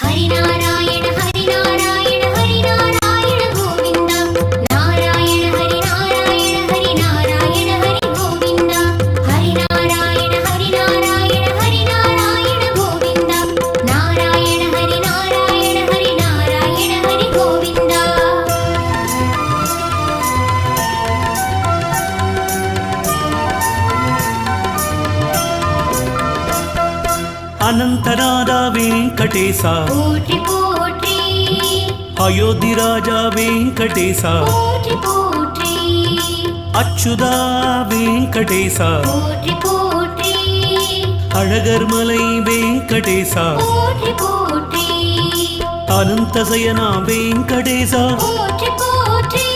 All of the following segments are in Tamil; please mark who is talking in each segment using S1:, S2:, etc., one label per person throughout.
S1: हरिनारायण हरिनारायण हरिनारायण गोविंद नारायण हरिनारायण हरिनारायण हरि गोविंद हरिनारायण हरिनारायण हरिनारायण गोविंद नारायण हरिनारायण हरिनारायण हरि गोविंद
S2: ಅನಂತನಾದ ವೆಂಕಟೇಶ
S1: पोट्रि पोट्रि
S2: ಅಯೋಧ್ಯರಾಜ ವೆಂಕಟೇಶ
S1: पोट्रि पोट्रि
S2: ಅಚ್ಯುತ ವೆಂಕಟೇಶ
S1: पोट्रि पोट्रि
S2: ಅಳಗರ್ಮಲೈ ವೆಂಕಟೇಶ
S1: पोट्रि पोट्रि
S2: ಅನಂತಸಯನ ವೆಂಕಟೇಶ
S1: पोट्रि पोट्रि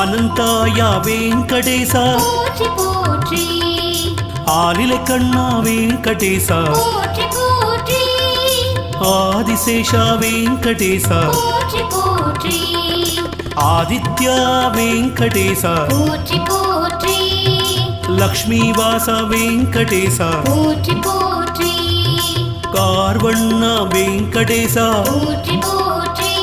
S2: ಅನಂತಾಯ ವೆಂಕಟೇಶ
S1: पोट्रि पोट्रि
S2: ಆಲಿಲೆ ಕಣ್ಣ ವೆಂಕಟೇಶ
S1: पोट्रि पोट्रि
S2: ಆದಿಶೇಷ ವೆಂಕಟೇಶ
S1: पोट्रि पोट्रि
S2: ಆದಿತ್ಯ ವೆಂಕಟೇಶ
S1: पोट्रि पोट्रि
S2: ಲಕ್ಷ್ಮೀವಾಸ ವೆಂಕಟೇಶ
S1: पोट्रि पोट्रि
S2: ಕಾರ್ವಣ್ಣ ವೆಂಕಟೇಶ
S1: पोट्रि पोट्रि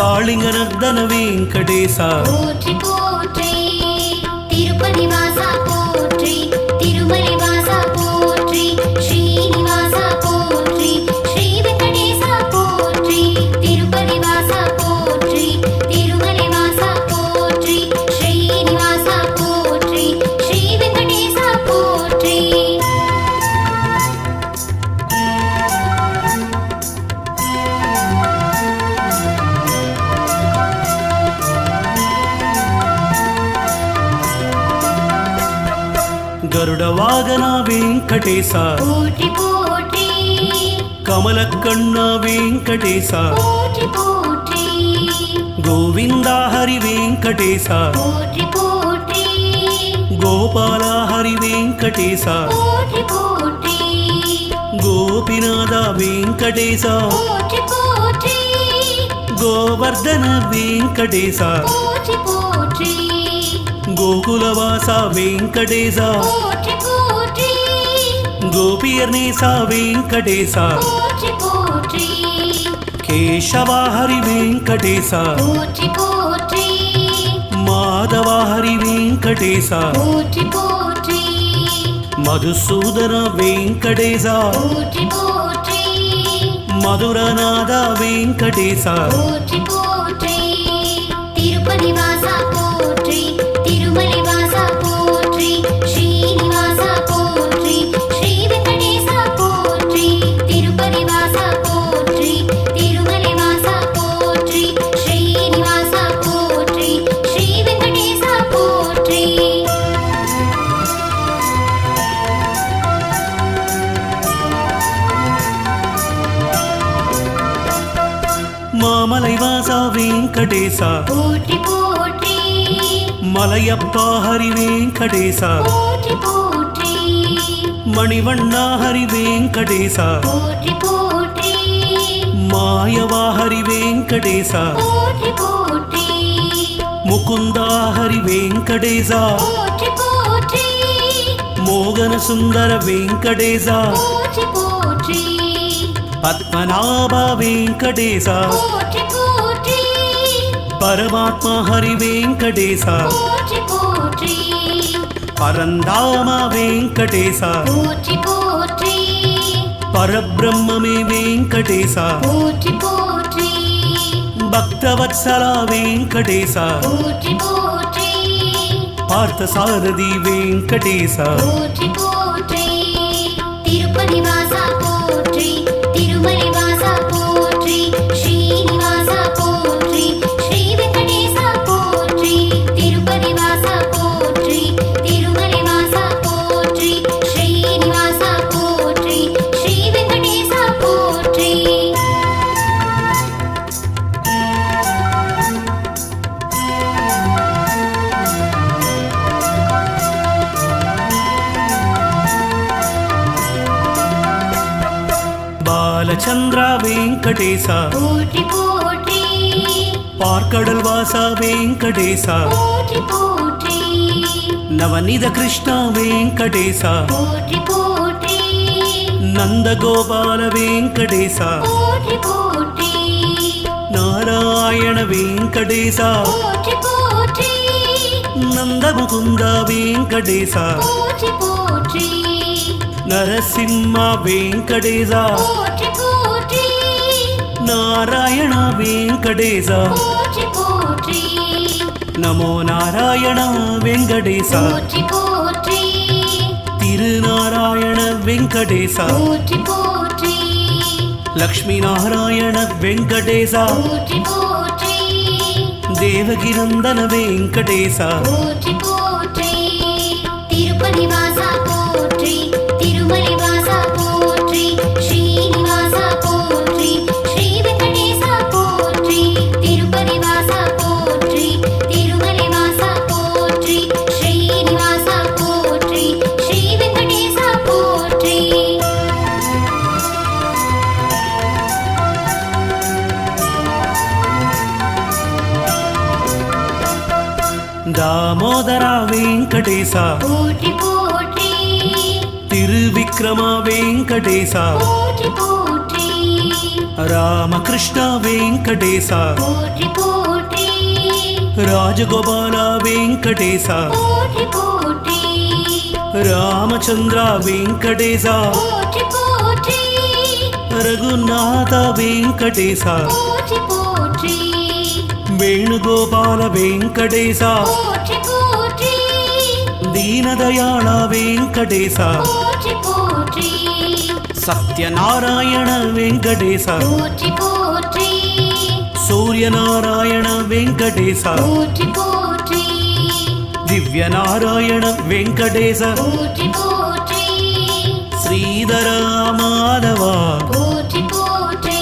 S2: ಕಾಳಿಂಗನರ್ದನ ವೆಂಕಟೇಶ
S1: पोट्रि पोट्रि तिरुपति वासा पोट्रि तिरुमले वासा पोट्रि श्रीनिवासा पोट्रि श्री वेंकटेशा पोट्रि तिरुपति वासा पोट्रि तिरुमले वासा पोट्रि श्रीनिवासा पोट्रि श्री वेंकटेशा पोट्रि
S2: ಗರುಡ ವಾಗನ ವೆಂಕಟೇಶ
S1: पोट्रि पोट्रि
S2: ಕಮಲ ಕಣ್ಣ ವೆಂಕಟೇಶ
S1: पोट्रि पोट्रि
S2: ಗೋವಿಂದ ಹರಿ ವೆಂಕಟೇಶ
S1: पोट्रि पोट्रि
S2: ಗೋಪಾಲ ಹರಿ ವೆಂಕಟೇಶ
S1: पोट्रि पोट्रि
S2: ಗೋಪಿನಾಥ ವೆಂಕಟೇಶ
S1: पोट्रि पोट्रि
S2: ಗೋವರ್ಧನ ವೆಂಕಟೇಶ
S1: पोट्रि पोट्रि
S2: ಗೋಕುಲವಾಸ ವೆಂಕಟೇಶ
S1: पोट्रि पोट्रि
S2: ಗೋಪಿಯರ್ನೇಶ ವೆಂಕಟೇಶ
S1: पोट्रि पोट्रि
S2: ಕೇಶವ ಹರಿ ವೆಂಕಟೇಶ
S1: पोट्रि पोट्रि
S2: ಮಾಧವ ಹರಿ ವೆಂಕಟೇಶ
S1: पोट्रि पोट्रि
S2: ಮಧುಸೂದನ ವೆಂಕಟೇಶ
S1: पोट्रि पोट्रि
S2: ಮಧುರನಾದ ವೆಂಕಟೇಶ
S1: पोट्रि पोट्रि तिरुपति वासा पोट्रि तिरुमले वासा पोट्रि श्रीनिवासा पोट्रि श्री वेंकटेशा पोट्रि तिरुपति वासा पोट्रि तिरुमले वासा पोट्रि श्रीनिवासा पोट्रि श्री वेंकटेशा पोट्रि
S2: ಮಾಮಲೈವಾಸ ವೆಂಕಟೇಶ
S1: पोट्रि पोट्रि
S2: ಮಲಯಪ್ಪ ಹರಿ ವೆಂಕಟೇಶ
S1: पोट्रि पोट्रि
S2: ಮಣಿವಣ್ಣ ಹರಿ ವೆಂಕಟೇಶ
S1: पोट्रि पोट्रि
S2: ಮಾಯವ ಹರಿ ವೆಂಕಟೇಶ
S1: पोट्रि पोट्रि
S2: ಮುಕುಂದ ಹರಿ ವೆಂಕಟೇಶ
S1: पोट्रि पोट्रि
S2: ಮೋಗನ ಸುಂದರ ವೆಂಕಟೇಶ
S1: पोट्रि पोट्रि
S2: ಪದ್ಮನಾಭ ವೆಂಕಟೇಶ
S1: पोट्रि पोट्रि
S2: ಪರಮಾತ್ಮ ಹರಿ ವೆಂಕಟೇಶ
S1: पोट्रि पोट्रि
S2: ಪರಂಧಾಮ ವೆಂಕಟೇಶ
S1: पोट्रि पोट्रि
S2: ಪರಬ್ರಹ್ಮಮೇ ವೆಂಕಟೇಶ
S1: पोट्रि पोट्रि
S2: ಭಕ್ತವತ್ಸಲ ವೆಂಕಟೇಶ
S1: पोट्रि पोट्रि
S2: ಪಾರ್ಥಸಾರಥಿ ವೆಂಕಟೇಶ
S1: पोट्रि पोट्रि तिरुपति वासा पोट्रि तिरुमले वासा पोट्रि श्रीनिवासा पोट्रि श्री वेंकटेशा पोट्रि तिरुपति वासा पोट्रि तिरुमले वासा पोट्रि श्रीनिवासा पोट्रि श्री वेंकटेशा पोट्रि
S2: ಬಾಲಚಂದ್ರ ವೆಂಕಟೇಶ
S1: पोट्रि पोट्रि
S2: ಪಾರ್ಕಡಲ್ ವಾಸ ವೆಂಕಟೇಶ
S1: पोट्रि पोट्रि
S2: ನವನಿಧ ಕೃಷ್ಣ ವೆಂಕಟೇಶ
S1: पोट्रि पोट्रि
S2: ನಂದಗೋಪಾಲ ವೆಂಕಟೇಶ
S1: पोट्रि போற்றி போற்றி
S2: நாராயண வெங்கடேசா
S1: போற்றி போற்றி
S2: நந்தமுகுந்த வெங்கடேசா
S1: போற்றி போற்றி
S2: நரசிம்ம வெங்கடேசா
S1: போற்றி போற்றி
S2: நாராயண வெங்கடேசா
S1: போற்றி போற்றி
S2: நமோ நாராயண வெங்கடேசா
S1: போற்றி போற்றி
S2: திருநாராயண வெங்கடேசா
S1: போற்றி போற்றி
S2: லக்ஷ்மி நாராயண வெங்கடேசா
S1: போற்றி போற்றி
S2: தேவகிநந்தன வெங்கடேசா
S1: போற்றி போற்றி திருப்பதி வாசா போற்றி திருமலை வாசா போற்றி ஸ்ரீனிவாசா போற்றி ஸ்ரீ வெங்கடேசா போற்றி திருப்பதி வாசா போற்றி திருமலை வாசா போற்றி ஸ்ரீனிவாசா போற்றி ஸ்ரீ வெங்கடேசா போற்றி
S2: தாமோதரா வெங்கடேசா
S1: போற்றி போற்றி
S2: திருவிக்ரமா வெங்கடேசா
S1: போற்றி போற்றி
S2: ராமகிருஷ்ண வெங்கடேசா
S1: போற்றி போற்றி
S2: ராஜகோபால வெங்கடேசா
S1: போற்றி போற்றி
S2: ராமச்சந்திர வெங்கடேசா
S1: போற்றி போற்றி
S2: ரகுநாத வெங்கடேசா
S1: போற்றி போற்றி
S2: வேணுகோபால வெங்கடேசா
S1: போற்றி போற்றி
S2: ದೀನದಯಾಳ ವೆಂಕಟೇಶ
S1: போற்றி போற்றி
S2: ಸತ್ಯನಾರಾಯಣ ವೆಂಕಟೇಶ
S1: போற்றி போற்றி
S2: ಸೂರ್ಯನಾರಾಯಣ ವೆಂಕಟೇಶ
S1: போற்றி போற்றி
S2: ದಿವ್ಯನಾರಾಯಣ ವೆಂಕಟೇಶ
S1: போற்றி போற்றி
S2: ಶ್ರೀಧರ ಮಾಧವ
S1: போற்றி போற்றி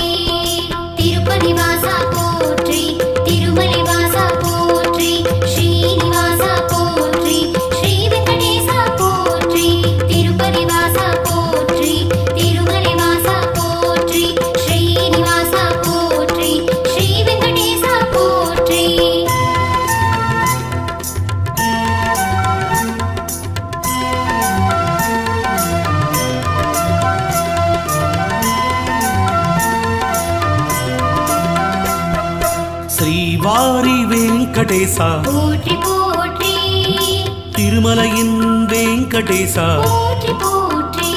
S1: திருப்பதி வாசா போற்றி திருமலை வாசா போற்றி ஸ்ரீனிவாசா போற்றி ஸ்ரீ வெங்கடேசா போற்றி திருப்பதி வாசா போற்றி திருமலை வாசா போற்றி ஸ்ரீனிவாசா போற்றி ஸ்ரீ வெங்கடேசா போற்றி
S2: ಶ್ರೀವಾರಿ ವೆಂಕಟೇಶ
S1: போற்றி போற்றி
S2: ತಿರುಮಲಯಿನ್ ವೆಂಕಟೇಶ
S1: போற்றி போற்றி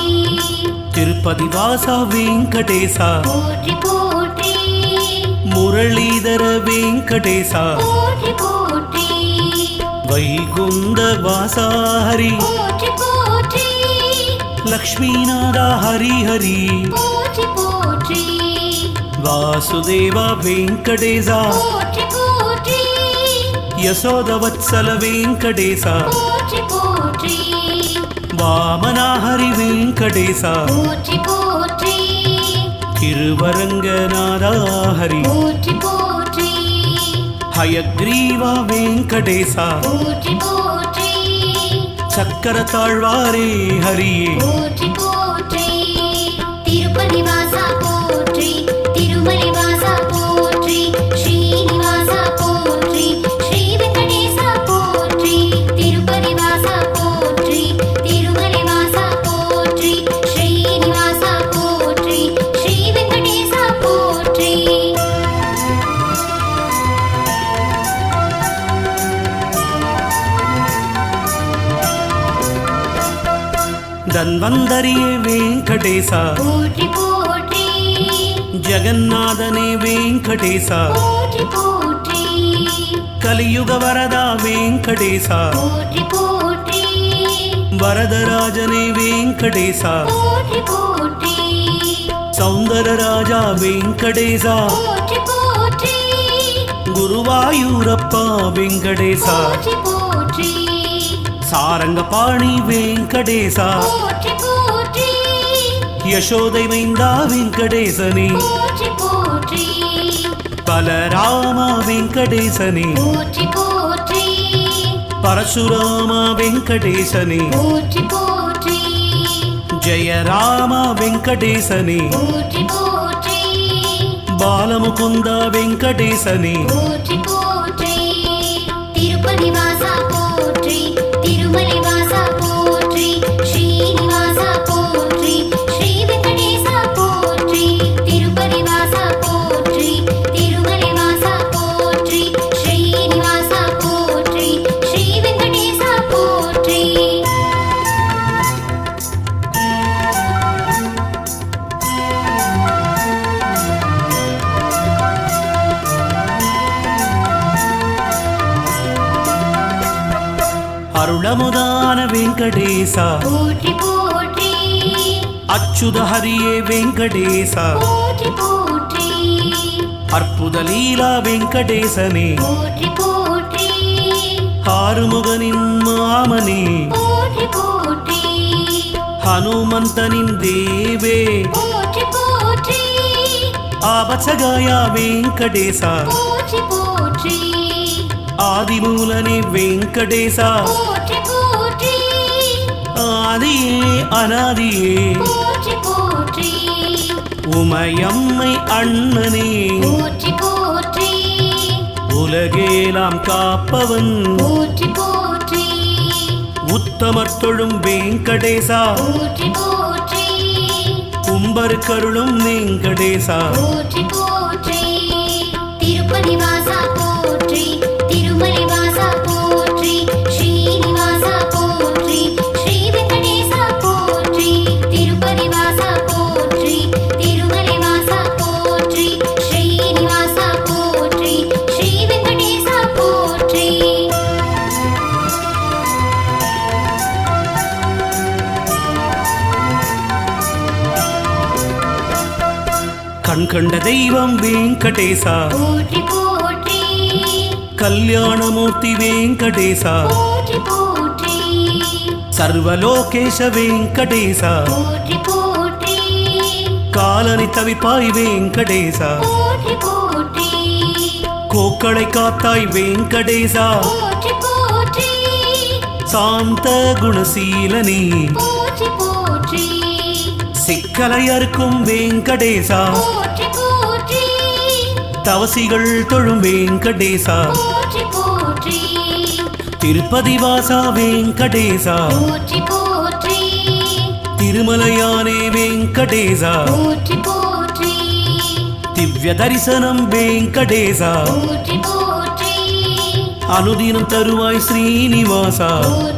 S2: ತಿರುಪತಿ ವಾಸ ವೆಂಕಟೇಶ
S1: போற்றி போற்றி
S2: ಮುರಳೀಧರ ವೆಂಕಟೇಶ
S1: போற்றி போற்றி
S2: ವೈಗುಂದ ವಾಸ ಹರಿ
S1: போற்றி போற்றி
S2: ಲಕ್ಷ್ಮೀನಾಥ ಹರಿ ಹರಿ
S1: போற்றி போற்றி
S2: ವಾಸುದೇವ ವೆಂಕಟೇಶ
S1: போற்றி போற்றி
S2: ಯಶೋಧ ವತ್ಸಲ ವೆಂಕಟೇಶ
S1: போற்றி போற்றி
S2: ವಾಮನ ಹರಿ ವೆಂಕಟೇಶ
S1: போற்றி போற்றி
S2: ತಿರುವರಂಗನಾಥ ಹರಿ
S1: போற்றி போற்றி
S2: ಹಯಗ್ರೀವ ವೆಂಕಟೇಶ
S1: போற்றி போற்றி
S2: ಚಕ್ಕರ ತಾಳ್ವಾರೇ ಹರಿಯೇ
S1: போற்றி போற்றி திருப்பதி வாசா போற்றி திருமலை வாசா போற்றி ஸ்ரீனிவாசா போற்றி ஸ்ரீ வெங்கடேசா போற்றி திருப்பதி வாசா போற்றி திருமலை வாசா போற்றி ஸ்ரீனிவாசா போற்றி ஸ்ரீ வெங்கடேசா போற்றி
S2: ಧನ್ವಂತರಿಯೇ ವೆಂಕಟೇಶ
S1: போற்றி போற்றி
S2: ಜಗನ್ನಾಥನೇ ವೆಂಕಟೇಶ
S1: போற்றி போற்றி
S2: ಕಲಿಯುಗ ವರದ ವೆಂಕಟೇಶ
S1: போற்றி போற்றி
S2: ವರದರಾಜನೇ ವೆಂಕಟೇಶ
S1: போற்றி போற்றி
S2: ಸೌಂದರ ರಾಜ ವೆಂಕಟೇಶ
S1: போற்றி போற்றி
S2: ಗುರುವಾಯೂರಪ್ಪ ವೆಂಕಟೇಶ
S1: போற்றி போற்றி
S2: ಸಾರಂಗಪಾಣಿ ವೆಂಕಟೇಶ
S1: போற்றி போற்றி
S2: ಯಶೋதை மைந்த ವೆಂಕಟೇಶನೇ
S1: போற்றி போற்றி
S2: ಬಲರಾಮ ವೆಂಕಟೇಶನೇ
S1: போற்றி போற்றி
S2: ಪರಶುರಾಮ ವೆಂಕಟೇಶನೇ
S1: போற்றி போற்றி
S2: ಜಯ ರಾಮ ವೆಂಕಟೇಶನೇ
S1: போற்றி போற்றி
S2: ಬಾಲಮುಕುಂದ ವೆಂಕಟೇಶನೇ
S1: போற்றி போற்றி திருப்பதி வாசா போற்றி திருமலை வாசா போற்றி ஸ்ரீனிவாசா போற்றி ஸ்ரீ வெங்கடேசா போற்றி திருப்பதி வாசா
S2: அண்டமுதான வெங்கடேசா
S1: போற்றி போற்றி
S2: அச்சுத ஹரியே வெங்கடேசா
S1: போற்றி போற்றி
S2: அற்புத லீலா வெங்கடேசனே
S1: போற்றி போற்றி
S2: ஆறுமுகனின் மாமனே
S1: போற்றி போற்றி
S2: ஹனுமந்தனின் தேவே
S1: போற்றி போற்றி
S2: ஆபச்சகாயா வெங்கடேசா
S1: போற்றி போற்றி
S2: ஆதிமூலனே வெங்கடேசா
S1: போற்றி போற்றி
S2: ஆதியே அநாதியே
S1: போற்றி போற்றி
S2: உமையம்மை அண்ணனே
S1: போற்றி போற்றி
S2: உலகேலாம் காப்பவன்
S1: போற்றி போற்றி
S2: உத்தமர் தொழும் வெங்கடேசா
S1: போற்றி போற்றி
S2: கும்பருக்கருளும் வெங்கடேசா
S1: போற்றி போற்றி திருப்பதி வாசா போற்றி திருமலை வாசா போற்றி ஸ்ரீனிவாசா போற்றி ஸ்ரீ வெங்கடேசா போற்றி திருப்பதி வாசா போற்றி திருமலை வாசா போற்றி ஸ்ரீனிவாசா போற்றி ஸ்ரீ வெங்கடேசா போற்றி
S2: கண் கண்ட தெய்வம் வெங்கடேசா
S1: போற்றி போற்றி
S2: கல்யாணமூர்த்தி வெங்கடேசா
S1: போற்றி போற்றி
S2: சர்வலோகேஷ வெங்கடேசா
S1: போற்றி போற்றி
S2: காலனி தவிப்பாய் வெங்கடேசா
S1: போற்றி போற்றி
S2: கோக்களை காத்தாய் வெங்கடேசா
S1: போற்றி போற்றி
S2: சாந்த குணசீலனே
S1: போற்றி போற்றி
S2: சிக்கலை அறுக்கும் வெங்கடேசா
S1: போற்றி போற்றி
S2: தவசிகள் தொழும் வெங்கடேசா
S1: போற்றி போற்றி
S2: திருப்பதி வாசா வெங்கடேசா
S1: போற்றி போற்றி
S2: திருமலையானே வெங்கடேசா
S1: போற்றி போற்றி
S2: திவ்ய தரிசனம் வெங்கடேசா
S1: போற்றி போற்றி
S2: அனுதினம் தருவாய் ஸ்ரீனிவாசா
S1: போற்றி